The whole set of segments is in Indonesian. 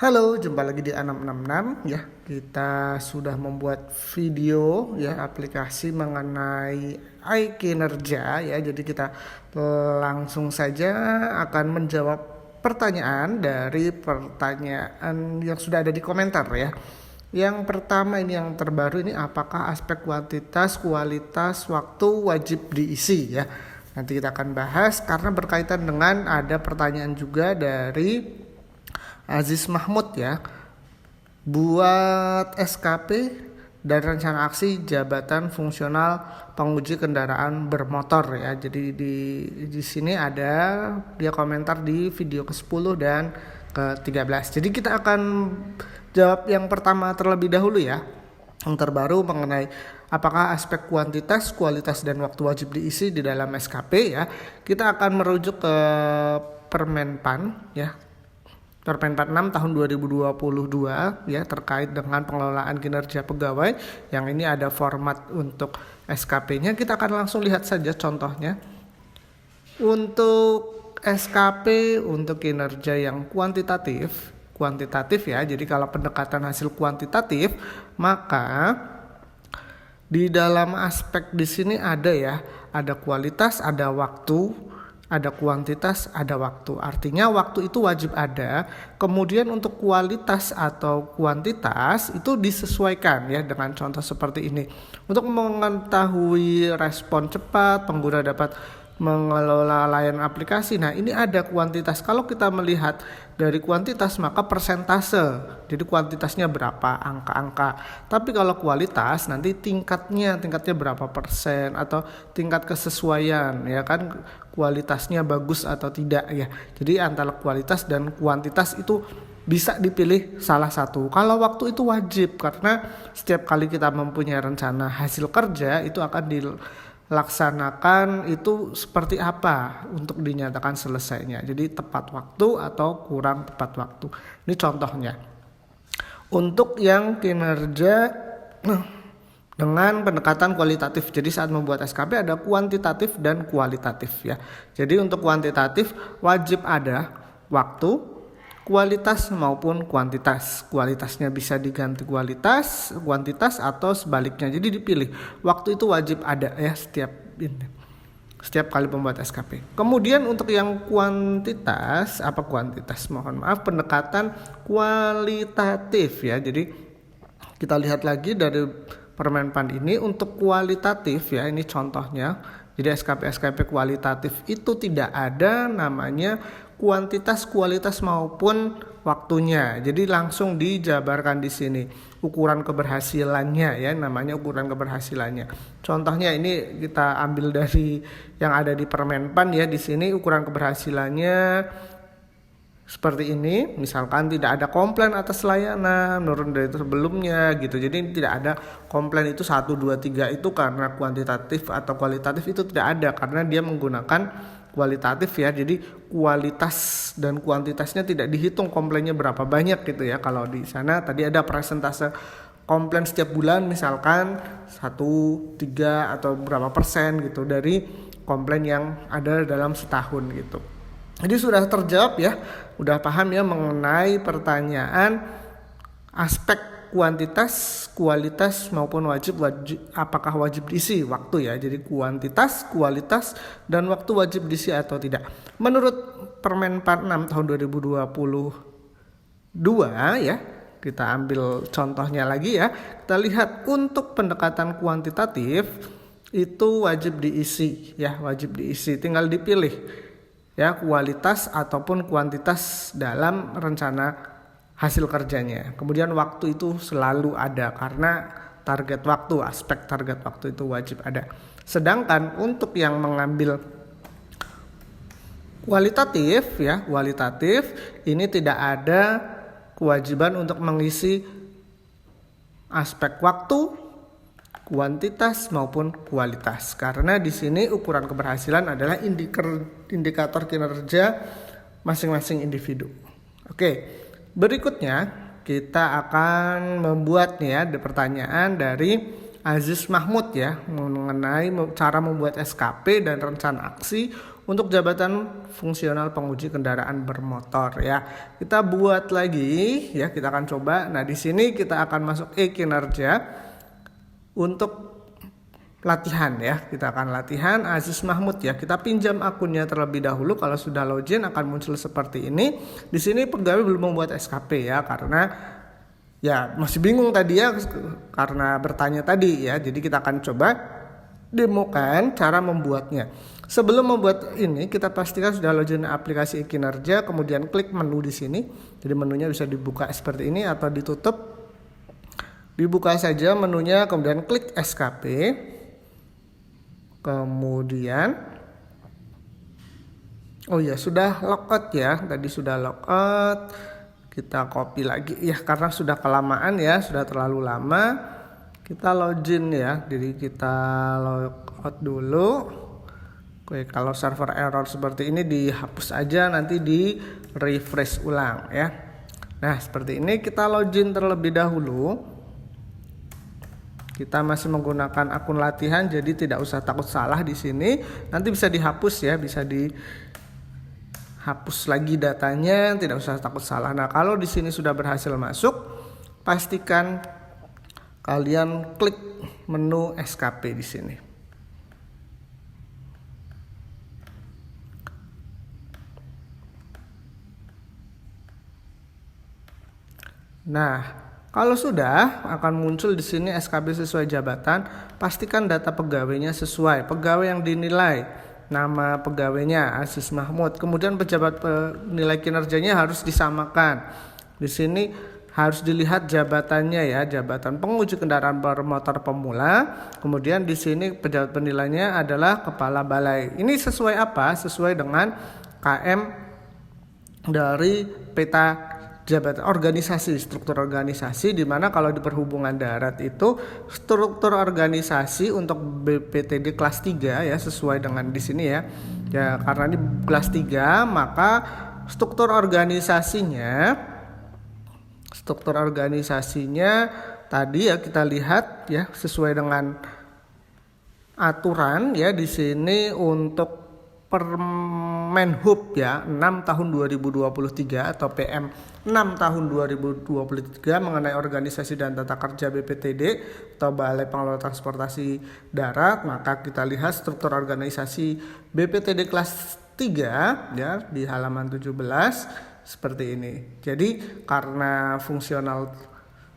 Halo, jumpa lagi di A666 ya. Kita sudah membuat video ya aplikasi mengenai kinerja ya. Jadi kita langsung saja akan menjawab pertanyaan dari pertanyaan yang sudah ada di komentar ya. Yang pertama ini yang terbaru ini, apakah aspek kuantitas, kualitas, waktu wajib diisi ya. Nanti kita akan bahas karena berkaitan dengan ada pertanyaan juga dari Aziz Mahmud ya, buat SKP dan rencana aksi jabatan fungsional penguji kendaraan bermotor ya. Jadi di sini ada dia komentar di video ke-10 dan ke-13. Jadi kita akan jawab yang pertama terlebih dahulu ya. Yang terbaru mengenai apakah aspek kuantitas, kualitas dan waktu wajib diisi di dalam SKP ya. Kita akan merujuk ke Permenpan ya. Permen 46 tahun 2022 ya, terkait dengan pengelolaan kinerja pegawai. Yang ini ada format untuk SKP-nya. Kita akan langsung lihat saja contohnya. Untuk SKP untuk kinerja yang kuantitatif ya. Jadi kalau pendekatan hasil kuantitatif, maka di dalam aspek di sini ada ya, ada kualitas, ada waktu, ada kuantitas, ada waktu. Artinya waktu itu wajib ada. Kemudian untuk kualitas atau kuantitas itu disesuaikan ya dengan contoh seperti ini. Untuk mengetahui respon cepat, pengguna dapat mengelola layanan aplikasi. Nah, ini ada kuantitas. Kalau kita melihat dari kuantitas maka persentase. Jadi kuantitasnya berapa, angka-angka. Tapi kalau kualitas nanti tingkatnya berapa persen atau tingkat kesesuaian ya kan, kualitasnya bagus atau tidak ya. Jadi antara kualitas dan kuantitas itu bisa dipilih salah satu. Kalau waktu itu wajib, karena setiap kali kita mempunyai rencana hasil kerja itu akan dilaksanakan itu seperti apa untuk dinyatakan selesainya. Jadi tepat waktu atau kurang tepat waktu. Ini contohnya. Untuk yang kinerja dengan pendekatan kualitatif. Jadi saat membuat SKP ada kuantitatif dan kualitatif ya. Jadi untuk kuantitatif wajib ada waktu, kualitas maupun kuantitas. Kualitasnya bisa diganti kuantitas atau sebaliknya. Jadi dipilih. Waktu itu wajib ada ya setiap kali pembuat SKP. Kemudian untuk yang kuantitas, pendekatan kualitatif ya. Jadi kita lihat lagi dari Permenpan ini untuk kualitatif ya, ini contohnya. Jadi SKP kualitatif itu tidak ada namanya kuantitas, kualitas maupun waktunya. Jadi langsung dijabarkan di sini ukuran keberhasilannya ya, namanya ukuran keberhasilannya. Contohnya ini kita ambil dari yang ada di Permenpan ya. Di sini ukuran keberhasilannya seperti ini, misalkan tidak ada komplain atas layanan menurun dari sebelumnya gitu. Jadi tidak ada komplain itu 1, 2, 3 itu karena kuantitatif atau kualitatif itu tidak ada, karena dia menggunakan kualitatif ya. Jadi kualitas dan kuantitasnya tidak dihitung komplainnya berapa banyak gitu ya. Kalau di sana tadi ada persentase komplain setiap bulan misalkan 1, 3 atau berapa persen gitu dari komplain yang ada dalam setahun gitu. Jadi sudah terjawab ya, udah paham ya mengenai pertanyaan aspek kuantitas, kualitas maupun apakah wajib diisi waktu ya. Jadi kuantitas, kualitas dan waktu wajib diisi atau tidak. Menurut Permen 46 tahun 2022 ya, kita ambil contohnya lagi ya. Kita lihat untuk pendekatan kuantitatif itu wajib diisi ya, wajib diisi, tinggal dipilih ya kualitas ataupun kuantitas dalam rencana hasil kerjanya. Kemudian waktu itu selalu ada karena target waktu, aspek target waktu itu wajib ada. Sedangkan untuk yang mengambil kualitatif ini tidak ada kewajiban untuk mengisi aspek waktu, kuantitas maupun kualitas, karena di sini ukuran keberhasilan adalah indikator kinerja masing-masing individu. Oke, berikutnya kita akan membuat nih ya pertanyaan dari Aziz Mahmud ya, mengenai cara membuat SKP dan rencana aksi untuk jabatan fungsional penguji kendaraan bermotor ya. Kita buat lagi ya, kita akan coba. Nah, di sini kita akan masuk kinerja untuk latihan ya. Kita akan latihan Aziz Mahmud ya. Kita pinjam akunnya terlebih dahulu. Kalau sudah login akan muncul seperti ini. Di sini pegawai belum membuat SKP ya, karena ya masih bingung tadi ya karena bertanya tadi ya. Jadi kita akan coba demokan cara membuatnya. Sebelum membuat ini, kita pastikan sudah login aplikasi kinerja, kemudian klik menu di sini. Jadi menunya bisa dibuka seperti ini atau ditutup. Dibuka saja menunya, kemudian klik SKP. Kemudian sudah logout ya. Tadi sudah logout. Kita copy lagi ya karena sudah kelamaan ya, sudah terlalu lama. Kita login ya. Jadi kita logout dulu. Oke, kalau server error seperti ini dihapus aja, nanti di refresh ulang ya. Nah, seperti ini kita login terlebih dahulu. Kita masih menggunakan akun latihan, jadi tidak usah takut salah di sini. Nanti bisa dihapus ya, bisa dihapus lagi datanya, tidak usah takut salah. Nah, kalau di sini sudah berhasil masuk, pastikan kalian klik menu SKP di sini. Nah, kalau sudah akan muncul di sini SKP sesuai jabatan, pastikan data pegawainya sesuai. Pegawai yang dinilai, nama pegawainya Aziz Mahmud. Kemudian pejabat penilai kinerjanya harus disamakan. Di sini harus dilihat jabatannya ya, jabatan penguji kendaraan bermotor pemula. Kemudian di sini pejabat penilainya adalah kepala balai. Ini sesuai apa? Sesuai dengan KM dari peta jabatan organisasi, struktur organisasi, di mana kalau di perhubungan darat itu struktur organisasi untuk BPTD kelas 3 ya, sesuai dengan di sini ya. Ya, karena ini kelas 3, maka struktur organisasinya tadi ya kita lihat ya sesuai dengan aturan ya di sini untuk Permenhub ya 6 tahun 2023 atau PM 6 tahun 2023 mengenai organisasi dan tata kerja BPTD atau Balai Pengelola Transportasi Darat. Maka kita lihat struktur organisasi BPTD kelas 3 ya di halaman 17 seperti ini. Jadi karena fungsional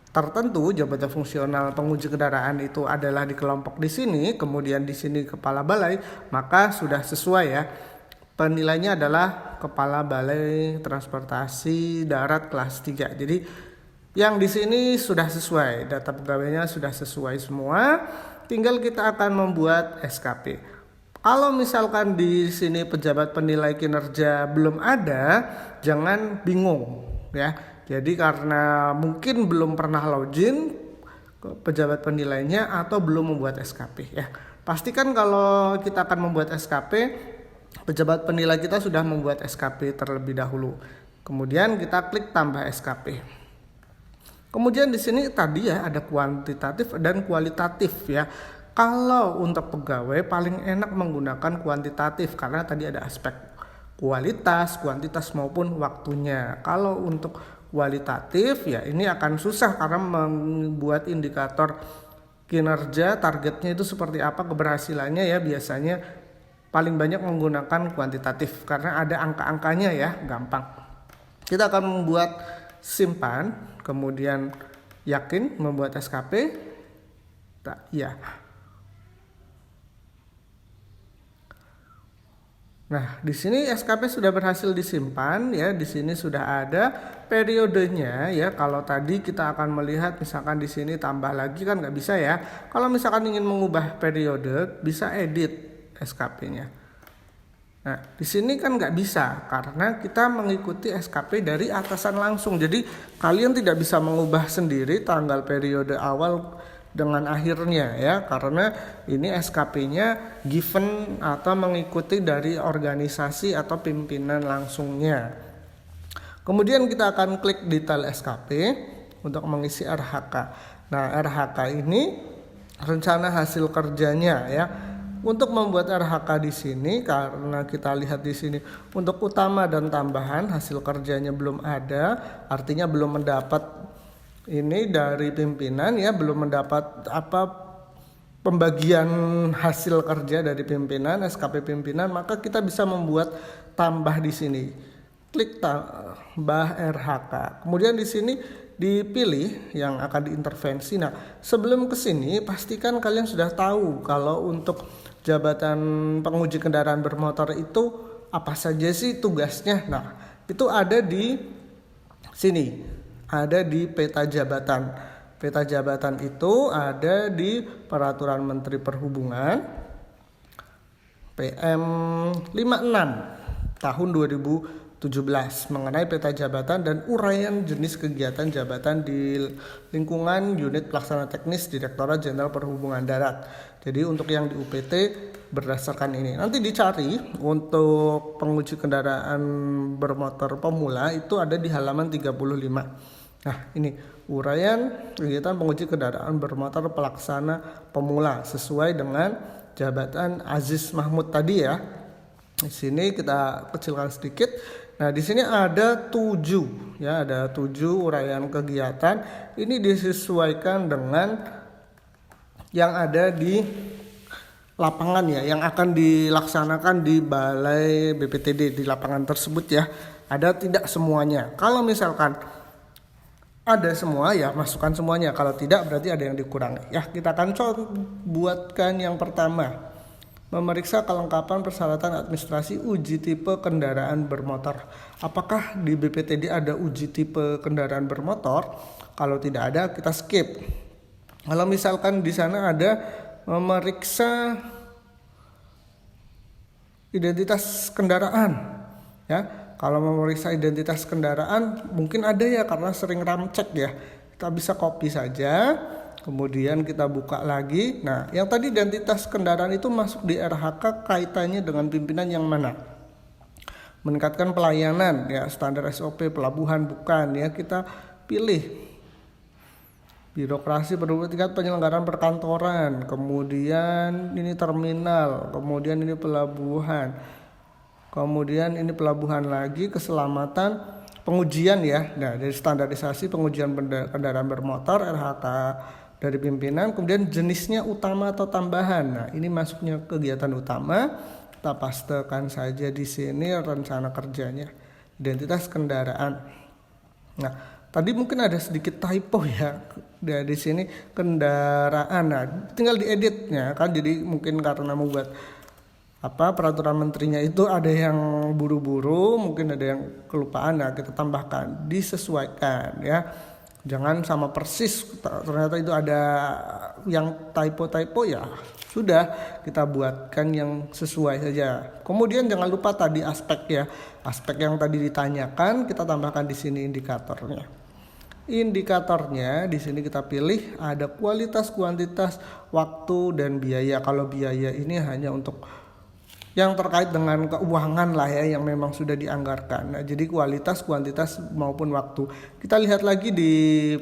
tertentu, jabatan fungsional penguji kendaraan itu adalah di kelompok di sini, kemudian di sini kepala balai, maka sudah sesuai ya. Penilainya adalah kepala balai transportasi darat kelas 3. Jadi yang di sini sudah sesuai, data pegawainya sudah sesuai semua, tinggal kita akan membuat SKP. Kalau misalkan di sini pejabat penilai kinerja belum ada, jangan bingung ya. Jadi karena mungkin belum pernah login ke pejabat penilainya atau belum membuat SKP ya. Pastikan kalau kita akan membuat SKP, pejabat penilai kita sudah membuat SKP terlebih dahulu. Kemudian kita klik tambah SKP. Kemudian di sini tadi ya ada kuantitatif dan kualitatif ya. Kalau untuk pegawai paling enak menggunakan kuantitatif karena tadi ada aspek kualitas, kuantitas maupun waktunya. Kalau untuk kualitatif ya ini akan susah karena membuat indikator kinerja targetnya itu seperti apa, keberhasilannya ya biasanya paling banyak menggunakan kuantitatif karena ada angka-angkanya ya, gampang. Kita akan membuat simpan, kemudian yakin membuat SKP. Ya. Nah, di sini SKP sudah berhasil disimpan ya. Di sini sudah ada periodenya ya. Kalau tadi kita akan melihat misalkan di sini tambah lagi kan nggak bisa ya. Kalau misalkan ingin mengubah periode, bisa edit SKP-nya. Nah, di sini kan nggak bisa karena kita mengikuti SKP dari atasan langsung. Jadi kalian tidak bisa mengubah sendiri tanggal periode awal dengan akhirnya ya, karena ini SKP-nya given atau mengikuti dari organisasi atau pimpinan langsungnya. Kemudian kita akan klik detail SKP untuk mengisi RHK. Nah, RHK ini rencana hasil kerjanya ya. Untuk membuat RHK di sini, karena kita lihat di sini untuk utama dan tambahan hasil kerjanya belum ada, artinya belum mendapat ini dari pimpinan ya, belum mendapat pembagian hasil kerja dari pimpinan, SKP pimpinan, maka kita bisa membuat tambah di sini. Klik tambah RHK. Kemudian di sini dipilih yang akan diintervensi. Nah, sebelum ke sini pastikan kalian sudah tahu kalau untuk jabatan penguji kendaraan bermotor itu apa saja sih tugasnya. Nah, itu ada di sini. Ada di peta jabatan. Peta jabatan itu ada di Peraturan Menteri Perhubungan PM 56 tahun 2017 mengenai peta jabatan dan uraian jenis kegiatan jabatan di lingkungan unit pelaksana teknis Direktorat Jenderal Perhubungan Darat. Jadi untuk yang di UPT berdasarkan ini. Nanti dicari untuk penguji kendaraan bermotor pemula itu ada di halaman 35. Nah, ini uraian kegiatan penguji kendaraan bermotor pelaksana pemula sesuai dengan jabatan Aziz Mahmud tadi ya. Di sini kita kecilkan sedikit. Nah, di sini ada 7 ya, ada 7 uraian kegiatan. Ini disesuaikan dengan yang ada di lapangan ya, yang akan dilaksanakan di Balai BPTD di lapangan tersebut ya. Ada tidak semuanya. Kalau misalkan ada semua ya masukkan semuanya, kalau tidak berarti ada yang dikurangi ya. Kita akan buatkan yang pertama, memeriksa kelengkapan persyaratan administrasi uji tipe kendaraan bermotor. Apakah di BPTD ada uji tipe kendaraan bermotor? Kalau tidak ada kita skip. Kalau misalkan di sana ada memeriksa identitas kendaraan ya. Kalau memeriksa identitas kendaraan mungkin ada ya, karena sering ramcek ya. Kita bisa copy saja, kemudian kita buka lagi. Nah, yang tadi identitas kendaraan itu masuk di RHK kaitannya dengan pimpinan yang mana? Meningkatkan pelayanan ya, standar SOP pelabuhan bukan ya, kita pilih. Birokrasi penduduk tingkat penyelenggaraan perkantoran, kemudian ini terminal, kemudian ini pelabuhan, kemudian ini pelabuhan lagi, keselamatan, pengujian ya. Nah, dari standarisasi pengujian kendaraan bermotor RHK dari pimpinan, kemudian jenisnya utama atau tambahan. Nah, ini masuknya kegiatan utama. Kita pastekan saja di sini rencana kerjanya, identitas kendaraan. Nah, tadi mungkin ada sedikit typo ya di sini kendaraan. Nah, tinggal dieditnya kan, jadi mungkin karena membuat peraturan menterinya itu ada yang buru-buru, mungkin ada yang kelupaan. Nah, kita tambahkan, disesuaikan ya. Jangan sama persis, ternyata itu ada yang typo ya. Sudah, kita buatkan yang sesuai saja. Kemudian jangan lupa tadi aspek ya. Aspek yang tadi ditanyakan kita tambahkan di sini indikatornya. Indikatornya di sini kita pilih ada kualitas, kuantitas, waktu dan biaya. Kalau biaya ini hanya untuk yang terkait dengan keuangan lah ya, yang memang sudah dianggarkan. Nah, jadi kualitas, kuantitas maupun waktu. Kita lihat lagi di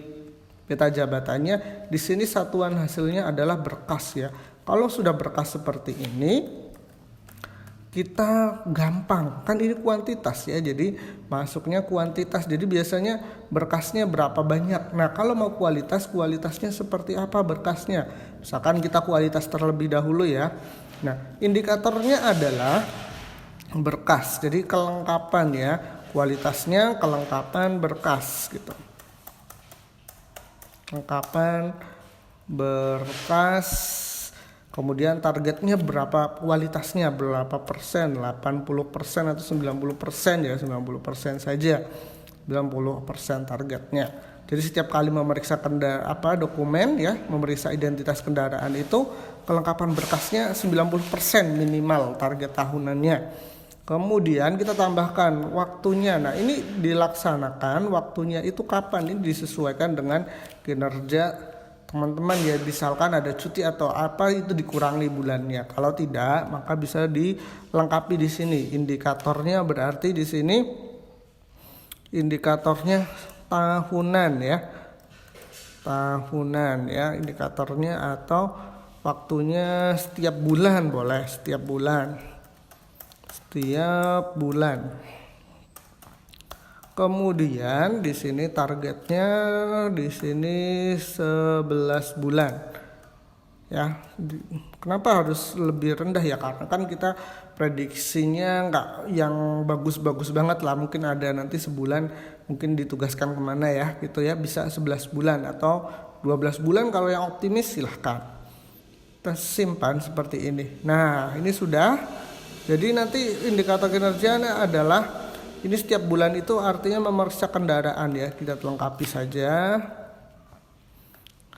peta jabatannya. Di sini satuan hasilnya adalah berkas ya. Kalau sudah berkas seperti ini, kita gampang, kan ini kuantitas ya, jadi masuknya kuantitas. Jadi biasanya berkasnya berapa banyak. Nah, kalau mau kualitas, kualitasnya seperti apa berkasnya. Misalkan kita kualitas terlebih dahulu ya. Nah, indikatornya adalah berkas. Jadi kelengkapan ya, kualitasnya kelengkapan berkas gitu. Kelengkapan berkas. Kemudian targetnya berapa, kualitasnya berapa persen, 80% atau 90% ya, 90% saja, 90% targetnya. Jadi setiap kali memeriksa dokumen ya, memeriksa identitas kendaraan itu, kelengkapan berkasnya 90% minimal target tahunannya. Kemudian kita tambahkan waktunya. Nah, ini dilaksanakan waktunya itu kapan? Ini disesuaikan dengan kinerja teman-teman ya, misalkan ada cuti atau apa itu dikurangi bulannya. Kalau tidak, maka bisa dilengkapi di sini. Indikatornya berarti di sini indikatornya tahunan ya. tahunan ya indikatornya, atau waktunya setiap bulan, boleh setiap bulan. Kemudian di sini targetnya di sini 11 bulan. Ya, kenapa harus lebih rendah ya? Karena kan kita prediksinya nggak yang bagus-bagus banget lah. Mungkin ada nanti sebulan mungkin ditugaskan kemana ya gitu ya. Bisa 11 bulan atau 12 bulan kalau yang optimis silahkan. Kita simpan seperti ini. Nah ini sudah. Jadi nanti indikator kinerjanya adalah ini setiap bulan itu artinya memeriksa kendaraan ya. Kita lengkapi saja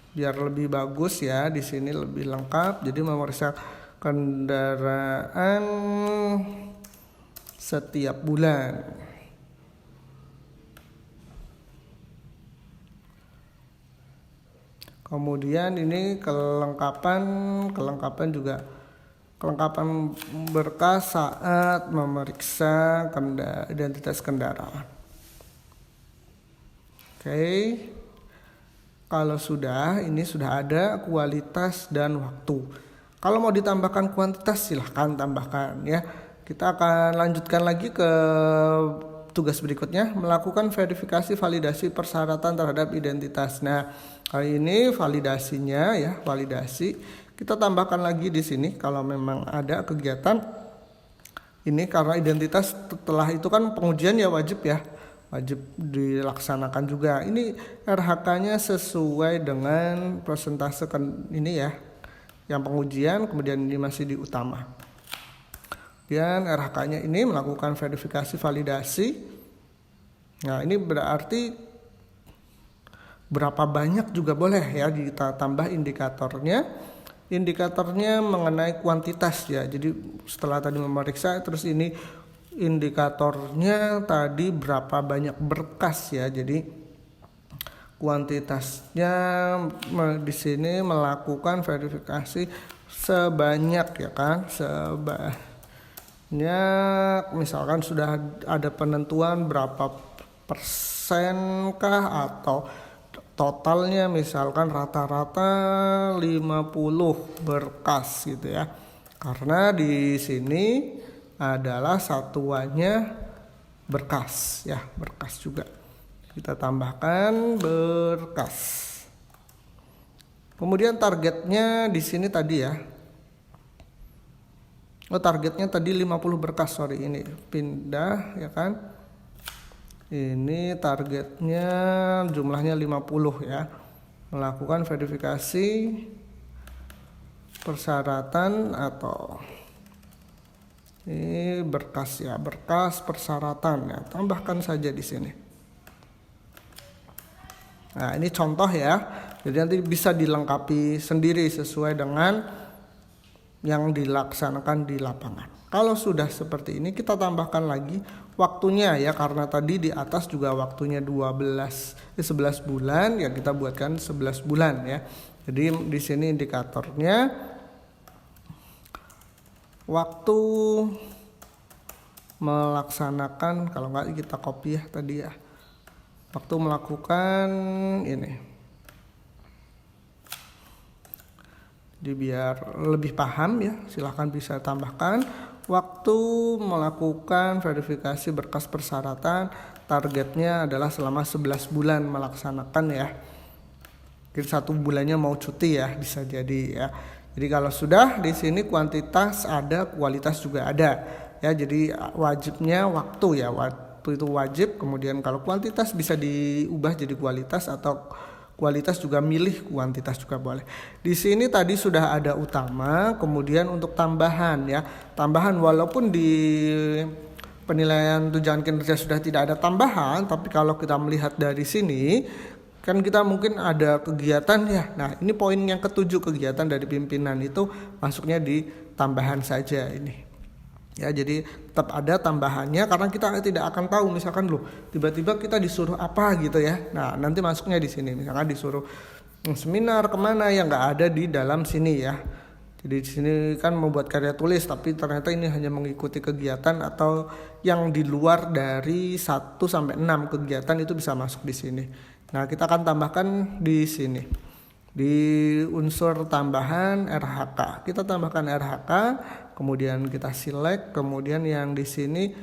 biar lebih bagus ya, di sini lebih lengkap. Jadi memeriksa kendaraan setiap bulan. Kemudian ini kelengkapan juga kelengkapan berkas saat memeriksa identitas kendaraan. Oke. Kalau ini sudah ada kualitas dan waktu. Kalau mau ditambahkan kuantitas silahkan tambahkan ya. Kita akan lanjutkan lagi ke tugas berikutnya, melakukan verifikasi validasi persyaratan terhadap identitas. Nah, kali ini validasinya ya, validasi kita tambahkan lagi di sini kalau memang ada kegiatan ini, karena identitas setelah itu kan pengujian ya wajib dilaksanakan juga. Ini RHK-nya sesuai dengan persentase ini ya, yang pengujian, kemudian ini masih di utama. Dan RHK-nya ini melakukan verifikasi validasi. Nah ini berarti berapa banyak juga boleh ya kita tambah indikatornya. Indikatornya mengenai kuantitas ya. Jadi setelah tadi memeriksa, terus ini indikatornya tadi berapa banyak berkas ya. Jadi kuantitasnya di sini melakukan verifikasi sebanyak ya kan, misalkan sudah ada penentuan berapa persen kah, atau totalnya misalkan rata-rata 50 berkas gitu ya. Karena di sini adalah satuannya berkas ya, berkas juga. Kita tambahkan berkas. Kemudian targetnya di sini tadi ya. Targetnya tadi 50 berkas, ini pindah ya kan. Ini targetnya jumlahnya 50 ya. Melakukan verifikasi persyaratan atau ini berkas ya, berkas persyaratan ya. Tambahkan saja di sini. Nah, ini contoh ya. Jadi nanti bisa dilengkapi sendiri sesuai dengan yang dilaksanakan di lapangan. Kalau sudah seperti ini kita tambahkan lagi waktunya ya, karena tadi di atas juga waktunya 11 bulan ya, kita buatkan 11 bulan ya. Jadi di sini indikatornya waktu melaksanakan, kalau enggak kita copy ya tadi ya. Waktu melakukan ini. Jadi biar lebih paham ya, silahkan bisa tambahkan waktu melakukan verifikasi berkas persyaratan, targetnya adalah selama 11 bulan melaksanakan ya. Mungkin 1 bulannya mau cuti ya, bisa jadi ya. Jadi kalau sudah di sini kuantitas ada, kualitas juga ada ya. Jadi wajibnya waktu ya, waktu itu wajib. Kemudian kalau kuantitas bisa diubah jadi kualitas, atau kualitas juga milih kuantitas juga boleh. Di sini tadi sudah ada utama, kemudian untuk tambahan ya. Tambahan walaupun di penilaian tunjangan kinerja sudah tidak ada tambahan, tapi kalau kita melihat dari sini kan kita mungkin ada kegiatan ya. Nah, ini poin yang ke-7, kegiatan dari pimpinan itu masuknya di tambahan saja ini. Ya, jadi tetap ada tambahannya karena kita tidak akan tahu misalkan tiba-tiba kita disuruh apa gitu ya. Nah, nanti masuknya di sini. Misalkan disuruh seminar kemana yang nggak ada di dalam sini ya. Jadi di sini kan membuat karya tulis, tapi ternyata ini hanya mengikuti kegiatan atau yang di luar dari 1 sampai 6 kegiatan itu bisa masuk di sini. Nah, kita akan tambahkan di sini. Di unsur tambahan RHK. Kita tambahkan RHK, kemudian kita select, kemudian yang di sini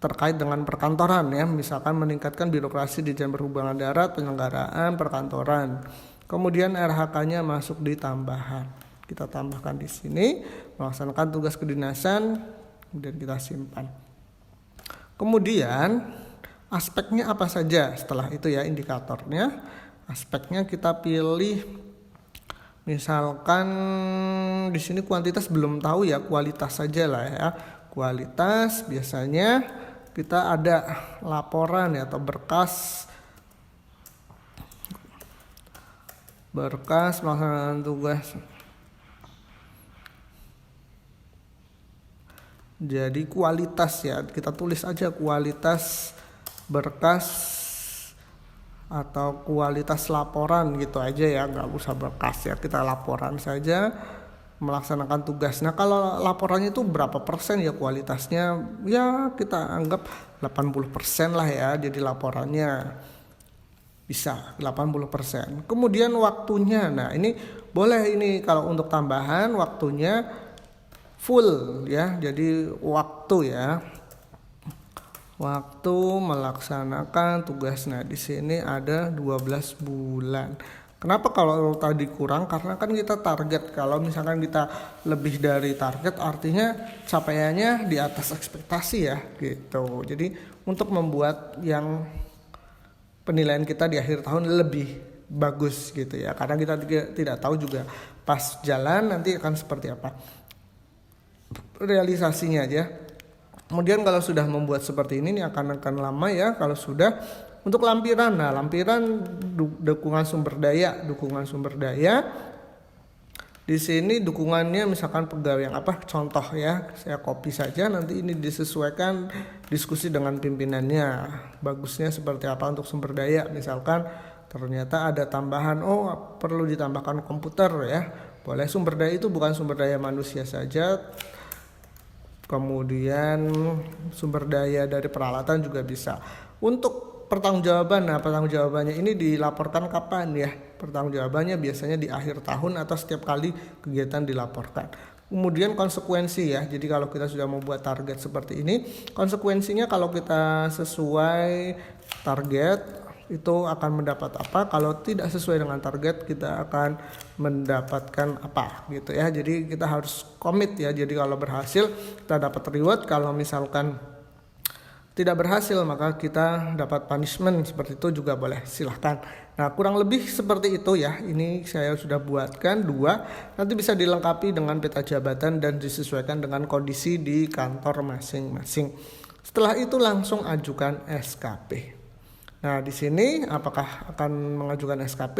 terkait dengan perkantoran ya, misalkan meningkatkan birokrasi di Dijen Perhubungan Darat, penyelenggaraan perkantoran. Kemudian RHK-nya masuk di tambahan. Kita tambahkan di sini, melaksanakan tugas kedinasan, kemudian kita simpan. Kemudian aspeknya apa saja setelah itu ya, indikatornya. Aspeknya kita pilih, misalkan di sini kuantitas belum tahu ya, kualitas saja lah ya. Kualitas biasanya kita ada laporan ya, atau berkas pelaksanaan tugas. Jadi kualitas ya, kita tulis aja kualitas berkas atau kualitas laporan gitu aja ya, nggak usah berkas ya, kita laporan saja melaksanakan tugas. Nah, kalau laporannya itu berapa persen ya kualitasnya, ya kita anggap 80% lah ya, jadi laporannya bisa 80%. Kemudian waktunya, nah ini boleh, ini kalau untuk tambahan waktunya full ya, jadi waktu ya, waktu melaksanakan tugas. Nah, di sini ada 12 bulan. Kenapa kalau tadi kurang? Karena kan kita target. Kalau misalkan kita lebih dari target, artinya capaiannya di atas ekspektasi ya, gitu. Jadi untuk membuat yang penilaian kita di akhir tahun lebih bagus gitu ya. Karena kita tidak tahu juga pas jalan nanti akan seperti apa realisasinya aja. Kemudian kalau sudah membuat seperti ini akan lama ya. Kalau sudah, untuk lampiran, nah lampiran dukungan sumber daya di sini dukungannya misalkan pegawai yang apa, contoh ya, saya copy saja, nanti ini disesuaikan diskusi dengan pimpinannya, bagusnya seperti apa untuk sumber daya. Misalkan ternyata ada tambahan, perlu ditambahkan komputer ya, boleh. Sumber daya itu bukan sumber daya manusia saja, kemudian sumber daya dari peralatan juga bisa. Untuk pertanggungjawaban, nah pertanggungjawabannya ini dilaporkan kapan ya? Pertanggungjawabannya biasanya di akhir tahun atau setiap kali kegiatan dilaporkan. Kemudian konsekuensi ya, jadi kalau kita sudah membuat target seperti ini, konsekuensinya kalau kita sesuai target itu akan mendapat apa, kalau tidak sesuai dengan target kita akan mendapatkan apa gitu ya. Jadi kita harus komit ya, jadi kalau berhasil kita dapat reward, kalau misalkan tidak berhasil maka kita dapat punishment, seperti itu juga boleh, silahkan. Nah, kurang lebih seperti itu ya, ini saya sudah buatkan 2, nanti bisa dilengkapi dengan peta jabatan dan disesuaikan dengan kondisi di kantor masing-masing. Setelah itu langsung ajukan SKP. Nah, di sini apakah akan mengajukan SKP?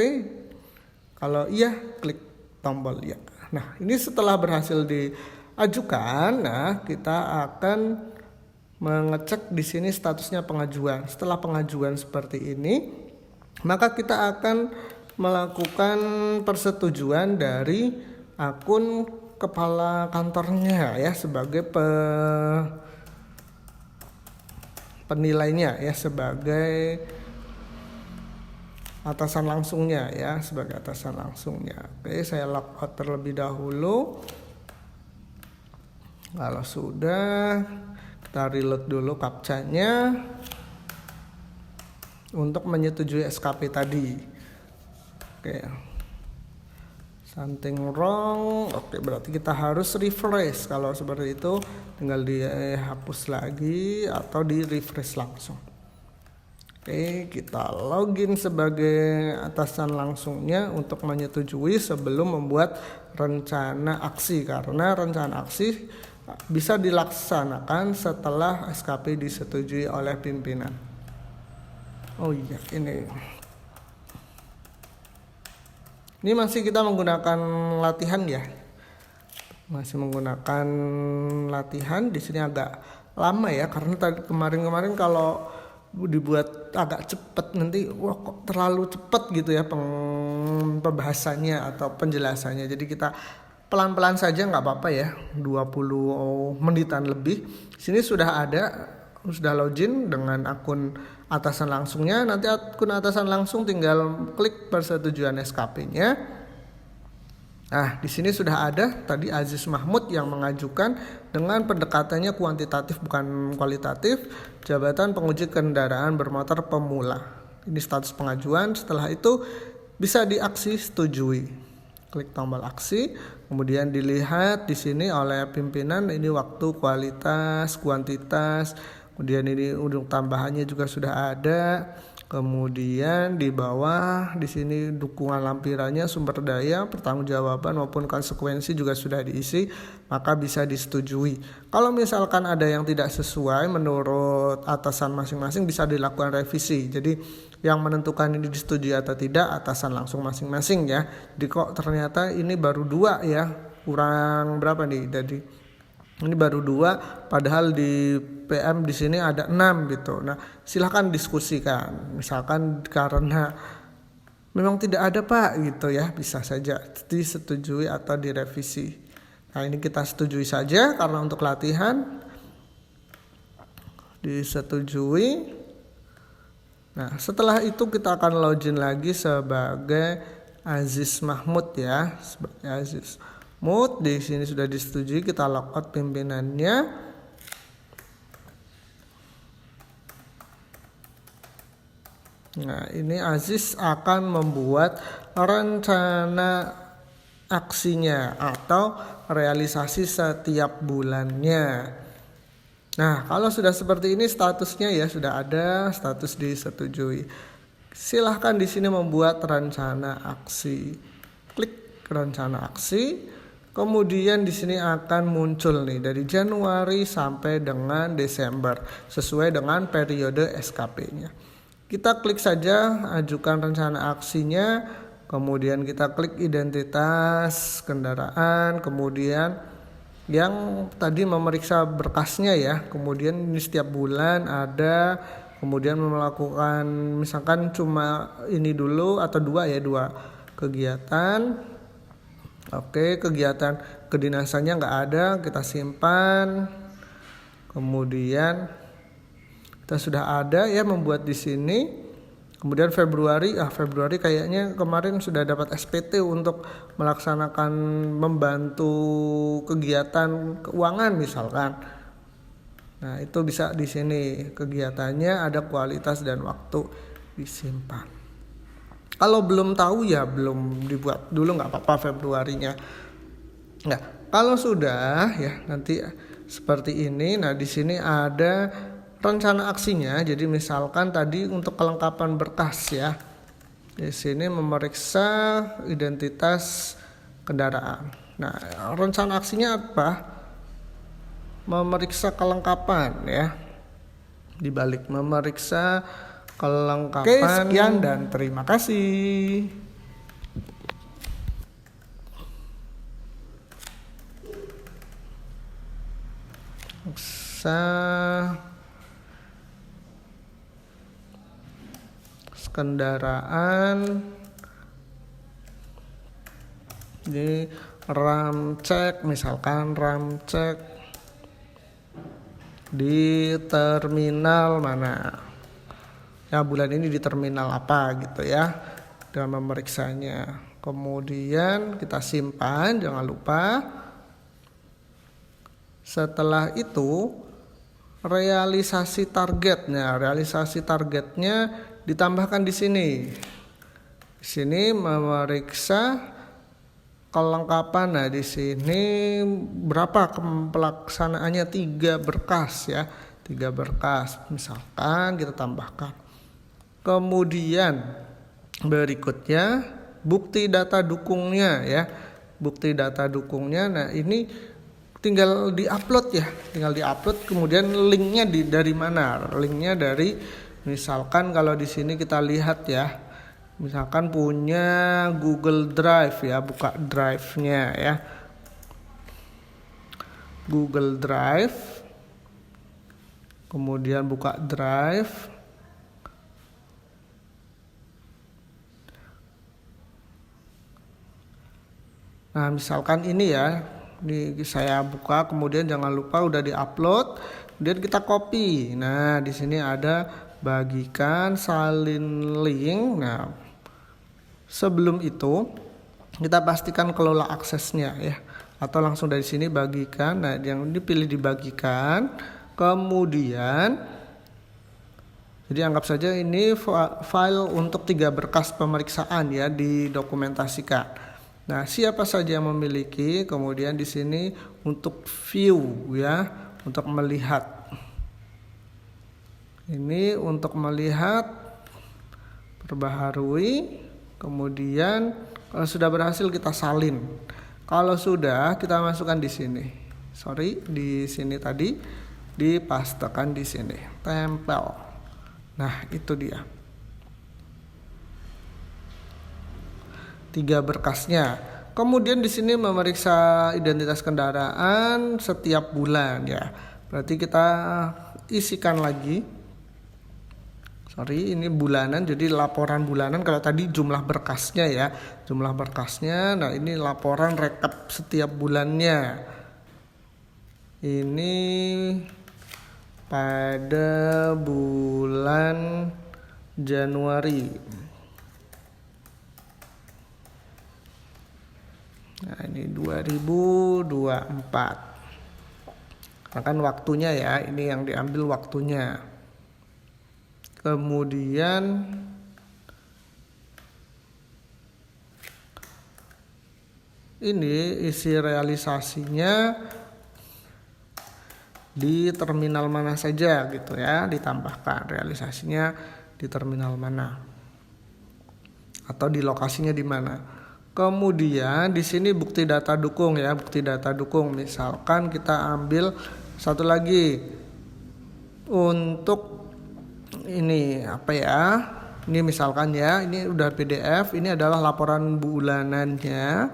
Kalau iya, klik tombol ya. Nah, ini setelah berhasil diajukan, nah kita akan mengecek di sini statusnya pengajuan. Setelah pengajuan seperti ini, maka kita akan melakukan persetujuan dari akun kepala kantornya ya, sebagai penilainya ya, sebagai atasan langsungnya ya, sebagai atasan langsungnya. Oke, saya logout terlebih dahulu. Kalau sudah, kita reload dulu captcha-nya untuk menyetujui SKP tadi. Oke, something wrong. Oke, berarti kita harus refresh. Kalau seperti itu tinggal dihapus lagi atau di refresh langsung. Oke, kita login sebagai atasan langsungnya untuk menyetujui sebelum membuat rencana aksi, karena rencana aksi bisa dilaksanakan setelah SKP disetujui oleh pimpinan. Oh iya, ini masih kita menggunakan latihan ya. Masih menggunakan latihan. Di sini agak lama ya, karena tadi kemarin kalau dibuat agak cepat nanti kok terlalu cepat gitu ya pembahasannya atau penjelasannya. Jadi kita pelan-pelan saja, nggak apa-apa ya, 20 menitan lebih. Sini sudah ada sudah login dengan akun atasan langsungnya, nanti akun atasan langsung tinggal klik persetujuan SKP-nya. Nah, di sini sudah ada tadi Aziz Mahmud yang mengajukan dengan pendekatannya kuantitatif bukan kualitatif, jabatan penguji kendaraan bermotor pemula. Ini status pengajuan. Setelah itu bisa diaksi setujui. Klik tombol aksi, kemudian dilihat di sini oleh pimpinan ini waktu, kualitas, kuantitas, kemudian ini untuk tambahannya juga sudah ada. Kemudian di bawah di sini dukungan lampirannya, sumber daya, pertanggungjawaban maupun konsekuensi juga sudah diisi, maka bisa disetujui. Kalau misalkan ada yang tidak sesuai menurut atasan masing-masing bisa dilakukan revisi. Jadi yang menentukan ini disetujui atau tidak atasan langsung masing-masing ya. Jadi kok ternyata ini baru 2 ya, kurang berapa nih? Jadi ini baru 2, padahal di PM di sini ada 6 gitu. Nah, silahkan diskusikan. Misalkan karena memang tidak ada Pak gitu ya, bisa saja disetujui atau direvisi. Nah, ini kita setujui saja karena untuk latihan. Disetujui. Nah, setelah itu kita akan login lagi sebagai Aziz Mahmud ya, sebagai Aziz Mahmud. Di sini sudah disetujui, kita logout pimpinannya. Nah, ini Aziz akan membuat rencana aksinya atau realisasi setiap bulannya. Nah, kalau sudah seperti ini statusnya ya sudah ada status disetujui. Silahkan di sini membuat rencana aksi. Klik rencana aksi. Kemudian di sini akan muncul nih dari Januari sampai dengan Desember sesuai dengan periode SKP-nya. Kita klik saja ajukan rencana aksinya, kemudian kita klik identitas kendaraan, kemudian yang tadi memeriksa berkasnya ya, kemudian ini setiap bulan ada, kemudian melakukan misalkan cuma ini dulu atau 2 kegiatan. Oke, kegiatan kedinasannya nggak ada, kita simpan. Kemudian kita sudah ada ya membuat di sini. Kemudian Februari kayaknya kemarin sudah dapat SPT untuk melaksanakan membantu kegiatan keuangan misalkan. Nah, itu bisa di sini kegiatannya ada kualitas dan waktu disimpan. Kalau belum tahu ya belum dibuat dulu nggak apa-apa Februarinya. Nah, kalau sudah ya nanti seperti ini. Nah, di sini ada rencana aksinya. Jadi misalkan tadi untuk kelengkapan berkas ya. Di sini memeriksa identitas kendaraan. Nah, rencana aksinya apa? Memeriksa kelengkapan ya. Di balik memeriksa kelengkapan. Oke, sekian dan terima kasih. Kendaraan di ram cek, misalkan ram cek di terminal mana ya, bulan ini di terminal apa gitu ya, dengan memeriksanya. Kemudian kita simpan, jangan lupa. Setelah itu realisasi targetnya ditambahkan di sini. Di sini memeriksa kelengkapan. Nah, di sini berapa pelaksanaannya? 3 berkas ya. 3 berkas misalkan kita tambahkan. Kemudian berikutnya bukti data dukungnya ya. Bukti data dukungnya. Nah, ini tinggal diupload ya. Kemudian linknya dari mana? Linknya dari misalkan kalau di sini kita lihat ya, misalkan punya Google Drive ya, buka drive-nya ya. Google Drive. Kemudian buka Drive. Nah, misalkan ini ya, Ini saya buka, kemudian jangan lupa udah diupload, kemudian kita copy. Nah, di sini ada bagikan salin link. Nah, sebelum itu kita pastikan kelola aksesnya ya, atau langsung dari sini bagikan. Nah, yang dipilih dibagikan, kemudian jadi anggap saja ini file untuk 3 berkas pemeriksaan ya, didokumentasikan. Nah, siapa saja yang memiliki, kemudian di sini untuk view ya, untuk melihat. Ini untuk melihat, perbaharui, kemudian kalau sudah berhasil kita salin. Kalau sudah, kita masukkan di sini. Di sini tadi dipastekan di sini, tempel. Nah, itu dia 3 berkasnya. Kemudian di sini memeriksa identitas kendaraan setiap bulan ya. Berarti kita isikan lagi. Ini bulanan, jadi laporan bulanan. Kalau tadi jumlah berkasnya ya, jumlah berkasnya. Nah, ini laporan rekap setiap bulannya. Ini pada bulan Januari. Nah, ini 2024. Nah, kan waktunya ya, ini yang diambil waktunya. Kemudian ini isi realisasinya di terminal mana saja gitu ya, ditambahkan realisasinya di terminal mana atau di lokasinya di mana. Kemudian di sini bukti data dukung ya, bukti data dukung. Misalkan kita ambil satu lagi untuk ini apa ya? Ini misalkan ya, ini udah PDF, ini adalah laporan bulanannya.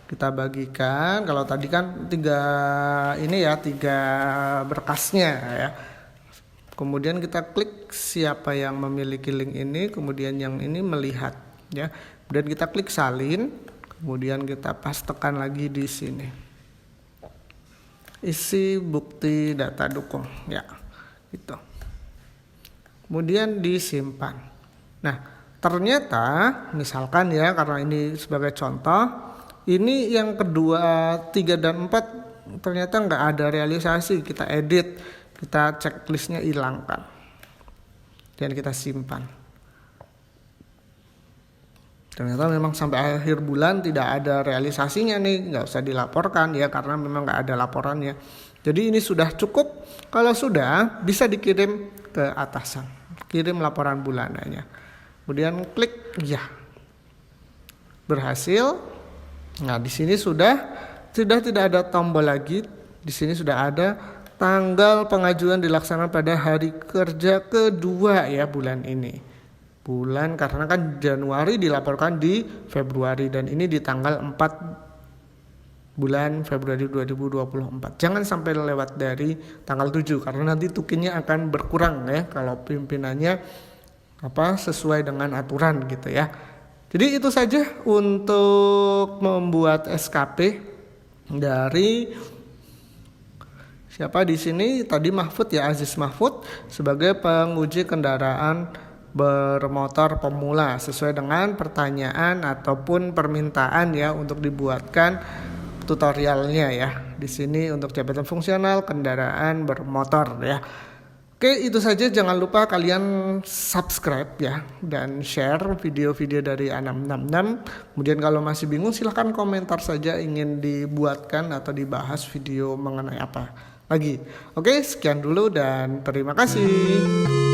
Kita bagikan. Kalau tadi kan 3 berkasnya ya. Kemudian kita klik siapa yang memiliki link ini, kemudian yang ini melihat ya. Kemudian kita klik salin, kemudian kita pastekan lagi di sini. Isi bukti data dukung ya. Gitu. Kemudian disimpan. Nah, ternyata misalkan ya, karena ini sebagai contoh, ini yang kedua, 3 dan 4 ternyata nggak ada realisasi. Kita edit, kita checklistnya hilangkan, dan kita simpan. Ternyata memang sampai akhir bulan tidak ada realisasinya nih, nggak usah dilaporkan ya, karena memang nggak ada laporannya. Jadi ini sudah cukup. Kalau sudah, bisa dikirim ke atasan, kirim laporan bulanannya. Kemudian klik ya, berhasil. Nah, di sini sudah tidak ada tombol lagi. Di sini sudah ada tanggal pengajuan dilaksanakan pada hari kerja kedua ya bulan ini. Bulan karena kan Januari dilaporkan di Februari, dan ini di tanggal 4 bulan Februari 2024. Jangan sampai lewat dari tanggal 7 karena nanti tukinnya akan berkurang ya kalau pimpinannya sesuai dengan aturan gitu ya. Jadi itu saja untuk membuat SKP dari siapa di sini tadi, Mahfud ya, Aziz Mahfud, sebagai penguji kendaraan bermotor pemula sesuai dengan pertanyaan ataupun permintaan ya untuk dibuatkan tutorialnya ya. Di sini untuk jabatan fungsional kendaraan bermotor ya. Oke, itu saja. Jangan lupa kalian subscribe ya dan share video-video dari A666. Kemudian kalau masih bingung silahkan komentar saja ingin dibuatkan atau dibahas video mengenai apa lagi. Oke, sekian dulu dan terima kasih.